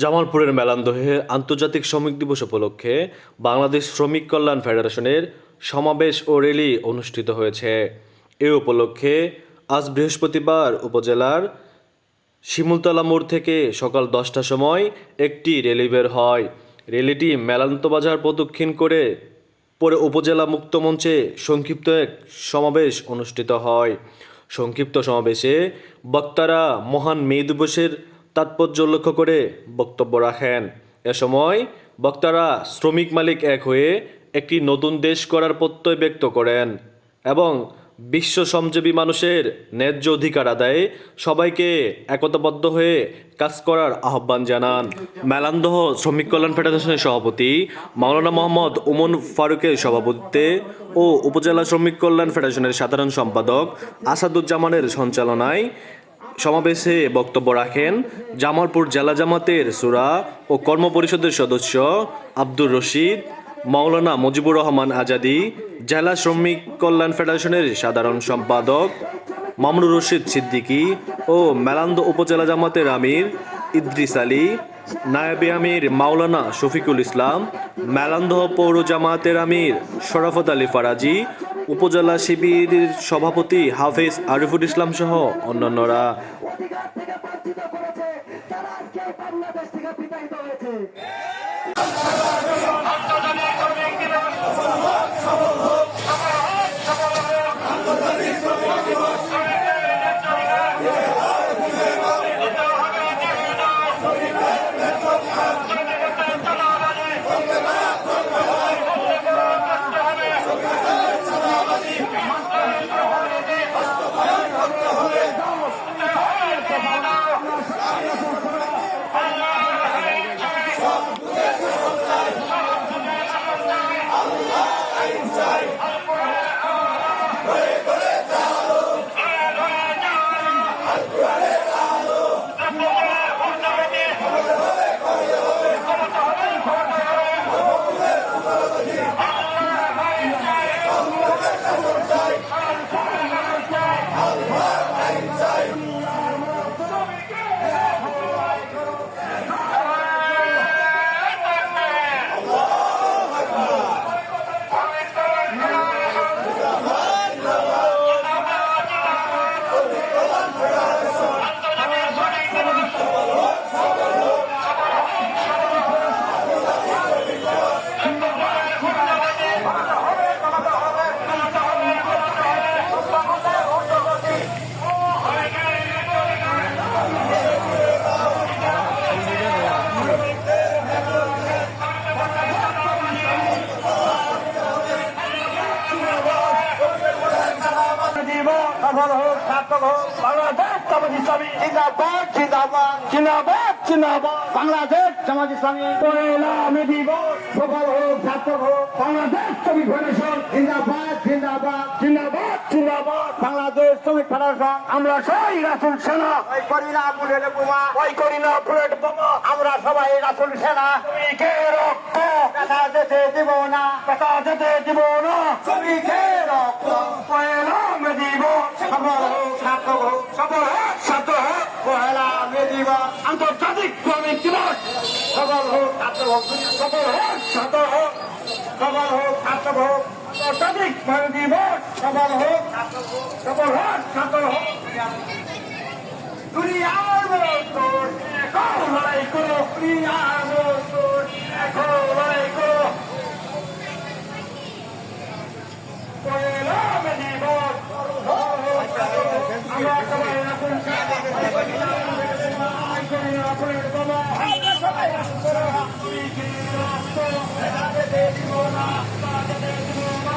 জামালপুরের মেলান্দহে আন্তর্জাতিক শ্রমিক দিবস উপলক্ষে বাংলাদেশ শ্রমিক কল্যাণ ফেডারেশনের সমাবেশ ও র্যালি অনুষ্ঠিত হয়েছে। এ উপলক্ষে আজ বৃহস্পতিবার উপজেলার শিমুলতলা মোড় থেকে সকাল 10টার সময় একটি র্যালি বের হয়। র্যালিটি মেলান্ত বাজার প্রদক্ষিণ করে পরে উপজেলা মুক্ত মঞ্চে সংক্ষিপ্ত এক সমাবেশ অনুষ্ঠিত হয়। সংক্ষিপ্ত সমাবেশে বক্তারা মহান মে দিবসের তাৎপর্য উল্লেখ করে বক্তব্য রাখেন। এ সময় বক্তারা শ্রমিক মালিক এক হয়ে একটি নতুন দেশ গড়ার প্রত্যয় ব্যক্ত করেন এবং বিশ্ব শ্রমজীবী মানুষের ন্যায্য অধিকার আদায়ে সবাইকে একতাবদ্ধ হয়ে কাজ করার আহ্বান জানান। মেলান্দহ শ্রমিক কল্যাণ ফেডারেশনের সভাপতি মাওলানা মোহাম্মদ ওমর ফারুকের সভাপতিত্বে ও উপজেলা শ্রমিক কল্যাণ ফেডারেশনের সাধারণ সম্পাদক আসাদুজ্জামানের সঞ্চালনায় সমাবেশে বক্তব্য রাখেন জামালপুর জেলা জামাতের সূরা ও কর্ম পরিষদের সদস্য আব্দুর রশিদ, মাওলানা মুজিবুর রহমান আজাদী, জেলা শ্রমিক কল্যাণ ফেডারেশনের সাধারণ সম্পাদক মামুনুর রশিদ সিদ্দিকী ও মেলান্দ উপজেলা জামাতের আমির ইদ্রিস আলী, নায়েবে আমির মাওলানা শফিকুল ইসলাম, মেলান্দহ পৌর জামাতের আমির শরাফত আলী ফারাজি, উপজেলা শিবিরের সভাপতি হাফেজ আরিফুল ইসলাম সহ অন্যান্যরা। বাংলাদেশ জামাত ইসলামী পয়লা মে দিবস সফল হোক, সার্থক হোক। বাংলাদেশ শ্রমিক ফেডারেশন জিন্দাবাদ, জিন্দাবাদ, জিন্দাবাদ, জিন্দাবাদ। বাংলাদেশ শ্রমিক ফেডারেশন আমরা সবাই রাসূল সেনা, ওই করি না বুলেট বোমা, ওই করি না বুলেট বোমা, আমরা সবাই রাসূল সেনা। শ্রমিকের রক্ত কথা যেতে দিব না, কথা যেতে দিব না। শ্রমিকের রক্ত পয়লা মে দিবস সফল হোক, সার্থক হোক, সফল হোক, সার্থক হোক। পয়লা মে দিবস আন্তর্জাতিক শ্রমিক দিবস সফল হোক, সার্থক হোক, সফল হোক, সার্থক হোক, সফল হোক, সার্থক হোক। আন্তর্জাতিক শ্রমিক দিবস সফল হোক, সফল হোক, সার্থক হোক। দুনিয়ার মজদুর এখন লড়াই করো, দুনিয়ার মজদুর এখন লড়াই করো। পয়লা মে দিবস আমরা সবাই রাসূল সেনা, আমরা সবাই রাসূল সেনা। শ্রমিকের রক্ত যেতে দিব না, যেতে দিব না।